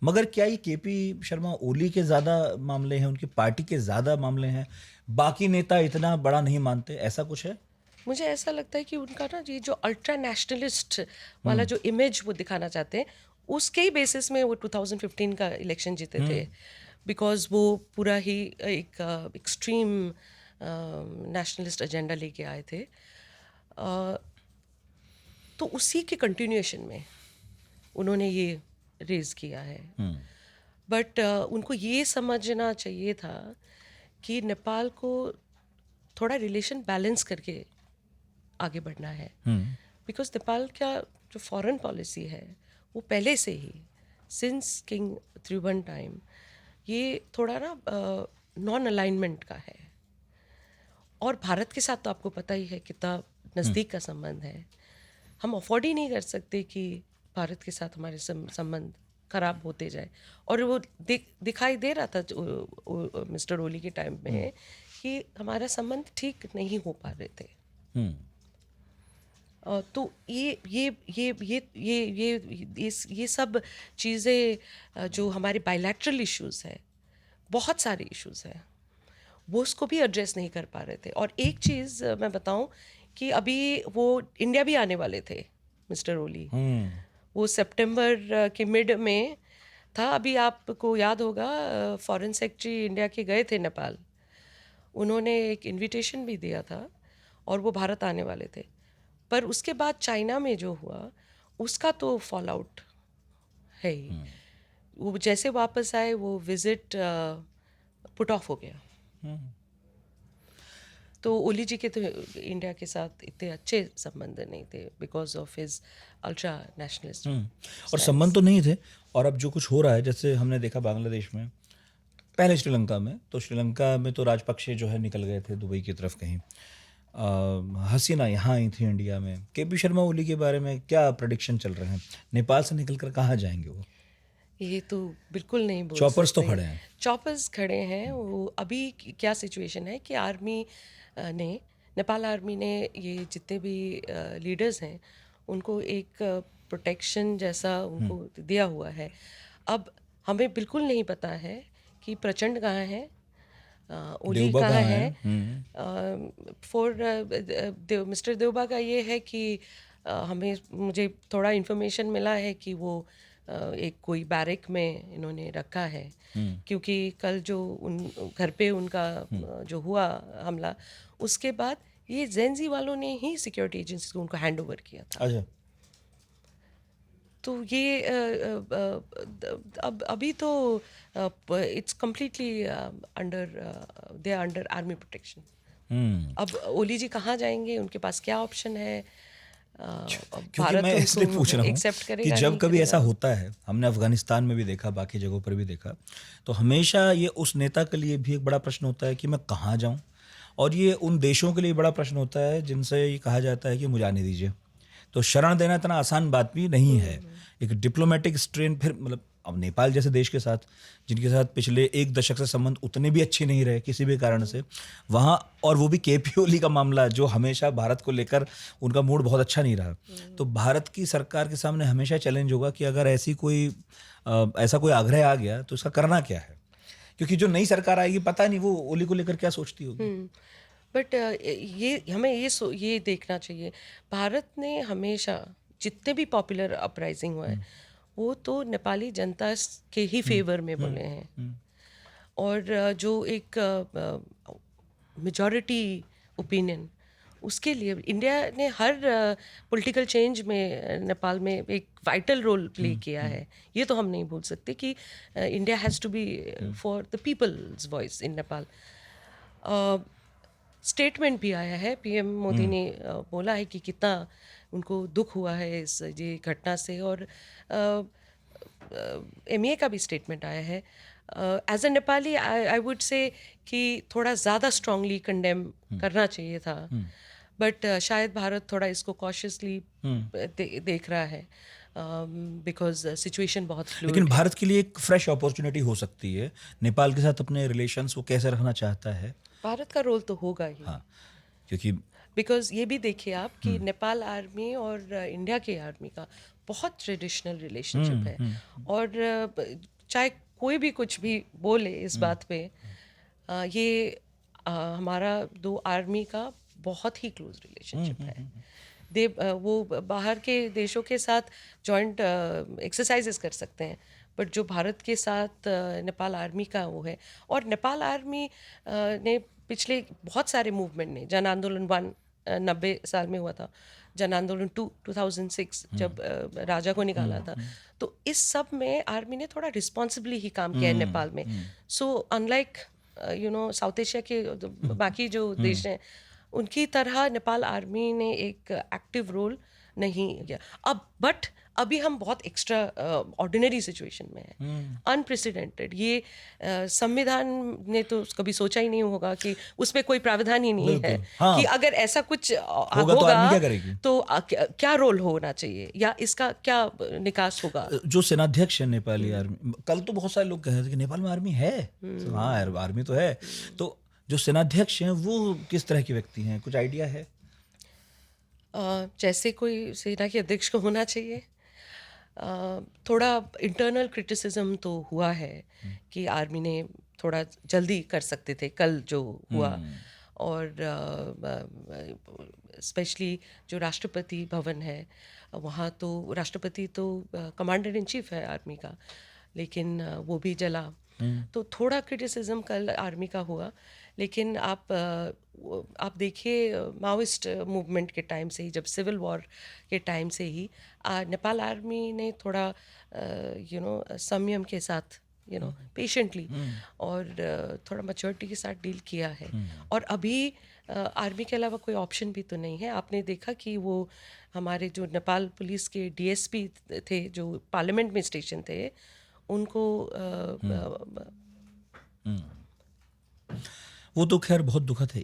मगर क्या ये केपी शर्मा ओली के ज़्यादा मामले हैं, उनकी पार्टी के ज़्यादा मामले हैं, बाकी नेता इतना बड़ा नहीं मानते, ऐसा कुछ है? मुझे ऐसा लगता है कि उनका ना ये जो अल्ट्रा नेशनलिस्ट वाला जो इमेज वो दिखाना चाहते हैं, उसके ही बेसिस में वो 2015 का इलेक्शन जीते थे, बिकॉज वो पूरा ही एक एक्सट्रीम नेशनलिस्ट एजेंडा लेके आए थे। तो उसी के कंटिन्यूएशन में उन्होंने ये रेज किया है। बट उनको ये समझना चाहिए था कि नेपाल को थोड़ा रिलेशन बैलेंस करके आगे बढ़ना है, बिकॉज नेपाल का जो फॉरेन पॉलिसी है वो पहले से ही सिंस किंग त्रिभुवन टाइम ये थोड़ा ना नॉन अलाइनमेंट का है। और भारत के साथ तो आपको पता ही है कितना नज़दीक का संबंध है। हम अफोर्ड ही नहीं कर सकते कि भारत के साथ हमारे संबंध खराब होते जाए। और वो दिखाई दे रहा था मिस्टर ओली के टाइम में कि हमारा संबंध ठीक नहीं हो पा रहे थे। तो ये सब चीज़ें जो हमारे बायलैटरल इश्यूज है, बहुत सारे इश्यूज हैं, वो उसको भी एड्रेस नहीं कर पा रहे थे। और एक चीज़ मैं बताऊं कि अभी वो इंडिया भी आने वाले थे मिस्टर ओली। वो सितंबर के मिड में था। अभी आपको याद होगा फॉरेन सेक्रेटरी इंडिया के गए थे नेपाल, उन्होंने एक इनविटेशन भी दिया था और वो भारत आने वाले थे। पर उसके बाद चाइना में जो हुआ उसका तो फॉल आउट है ही। वो जैसे वापस आए वो विजिट पुट ऑफ हो गया। तो ओली जी के तो इंडिया के साथ इतने अच्छे संबंध नहीं थे because of his ultra nationalist और संबंध तो नहीं थे। और अब जो कुछ हो रहा है, जैसे हमने देखा बांग्लादेश में, पहले श्रीलंका में, तो श्रीलंका में तो राजपक्षे जो है निकल गए थे दुबई की तरफ कहीं। हसीना यहाँ आई थी इंडिया में। केपी शर्मा ओली के बारे में क्या प्रेडिक्शन चल रहे हैं? नेपाल से निकलकर कहाँ जाएंगे वो? ये तो बिल्कुल नहीं बोल चॉपर्स तो सकते। खड़े हैं। चॉपर्स खड़े हैं। वो अभी क्या सिचुएशन है कि आर्मी ने, नेपाल आर्मी ने ये जितने भी लीडर्स हैं उनको एक प्रोटेक्शन जैसा उनको दिया हुआ है। अब हमें बिल्कुल नहीं पता है कि प्रचंड कहाँ है, ओली देवबा कहाँ कहाँ है। है? फॉर मिस्टर देवबा का ये है कि मुझे थोड़ा इन्फॉर्मेशन मिला है कि वो एक कोई बैरक में इन्होंने रखा है, क्योंकि कल जो उन घर पे उनका जो हुआ हमला, उसके बाद ये जेंजी वालों ने ही सिक्योरिटी एजेंसी को उनको हैंड ओवर किया था। अच्छा। तो ये अब अभी तो it's completely under they are under army protection. अब ओली जी कहाँ जाएंगे, उनके पास क्या ऑप्शन है? क्योंकि भारत मैं इसलिए पूछ उनको रहा हूँ एक्सेप्ट कि करेगा जब नहीं कभी ऐसा करेगा। होता है, हमने अफगानिस्तान में भी देखा, बाकी जगहों पर भी देखा, तो हमेशा ये उस नेता के लिए भी एक बड़ा प्रश्न होता है कि मैं कहाँ जाऊँ। और ये उन देशों के लिए बड़ा प्रश्न होता है जिनसे ये कहा जाता है कि मुझे आने दीजिए। तो शरण देना इतना आसान बात भी नहीं है। एक डिप्लोमेटिक स्ट्रेन, फिर मतलब अब नेपाल जैसे देश के साथ, जिनके साथ पिछले एक दशक से संबंध उतने भी अच्छे नहीं रहे किसी भी कारण से, वहाँ, और वो भी केपी ओली का मामला जो हमेशा भारत को लेकर उनका मूड बहुत अच्छा नहीं रहा। तो भारत की सरकार के सामने हमेशा चैलेंज होगा कि अगर ऐसा कोई आग्रह आ गया तो इसका करना क्या है, क्योंकि जो नई सरकार आएगी पता नहीं वो ओली को लेकर क्या सोचती होगी। बट ये हमें ये देखना चाहिए, भारत ने हमेशा जितने भी पॉपुलर अपराइजिंग हुआ है वो तो नेपाली जनता के ही फेवर में बोले हैं। और जो एक मेजॉरिटी ओपिनियन, उसके लिए इंडिया ने हर पॉलिटिकल चेंज में नेपाल में एक वाइटल रोल प्ले किया है। ये तो हम नहीं भूल सकते कि India has to be for the people's voice in Nepal. Statement भी आया है, पीएम मोदी ने बोला है कि कितना उनको दुख हुआ है इस ये घटना से। और एमईए का भी स्टेटमेंट आया है। As a Nepali I would say कि थोड़ा ज़्यादा स्ट्रांगली कंडेम करना चाहिए था, बट शायद भारत थोड़ा इसको कॉशियसली देख रहा है, बिकॉज सिचुएशन बहुत लेकिन फ्लूइड है। भारत के लिए एक फ्रेश अपॉर्चुनिटी हो सकती है। नेपाल के साथ अपने रिलेशंस वो कैसे रखना चाहता है? भारत का रोल तो होगा ही, हाँ, क्योंकि बिकॉज ये भी देखिए आप कि नेपाल आर्मी और इंडिया की आर्मी का बहुत ट्रेडिशनल रिलेशनशिप है। और चाहे कोई भी कुछ भी बोले इस बात पे, ये हमारा दो आर्मी का बहुत ही क्लोज रिलेशनशिप है। वो बाहर के देशों के साथ जॉइंट एक्सरसाइजेस कर सकते हैं, बट जो भारत के साथ नेपाल आर्मी का वो है। और नेपाल आर्मी ने पिछले बहुत सारे मूवमेंट ने, जन आंदोलन 1 90 साल में हुआ था, जन आंदोलन 2 2006 जब राजा को निकाला था, तो इस सब में आर्मी ने थोड़ा रिस्पॉन्सिबली ही काम किया है नेपाल में। सो अनलाइक साउथ एशिया के बाकी जो देश हैं, उनकी तरह नेपाल आर्मी ने एक एक्टिव रोल नहीं किया। बट अभी हम बहुत एक्स्ट्रा ऑर्डिनरी सिचुएशन में हैं, अनप्रेसिडेंटेड। ये संविधान ने तो कभी सोचा ही नहीं होगा कि उसमें कोई प्रावधान ही नहीं है कि अगर ऐसा कुछ होगा तो आर्मी क्या करेगी? तो क्या रोल होना चाहिए या इसका क्या निकास होगा। जो सेनाध्यक्ष है नेपाली आर्मी, कल तो बहुत सारे लोग कह रहे थे कि नेपाल में आर्मी है। हाँ यार, आर्मी तो है। तो जो सेनाध्यक्ष हैं वो किस तरह के व्यक्ति हैं, कुछ आइडिया है? जैसे कोई सेना के अध्यक्ष को होना चाहिए। थोड़ा इंटरनल क्रिटिसिज्म तो हुआ है कि आर्मी ने थोड़ा जल्दी कर सकते थे कल जो हुआ। और स्पेशली जो राष्ट्रपति भवन है वहाँ, तो राष्ट्रपति तो कमांडर इन चीफ है आर्मी का, लेकिन वो भी जला। तो थोड़ा क्रिटिसिज्म कल आर्मी का हुआ। लेकिन आप देखिए, माओइस्ट मूवमेंट के टाइम से ही, जब सिविल वॉर के टाइम से ही नेपाल आर्मी ने थोड़ा संयम के साथ, पेशेंटली और थोड़ा मैच्योरिटी के साथ डील किया है। और अभी आर्मी के अलावा कोई ऑप्शन भी तो नहीं है। आपने देखा कि वो हमारे जो नेपाल पुलिस के डीएसपी थे, जो पार्लियामेंट में स्टेशन थे, उनको वो तो खैर बहुत दुखद है।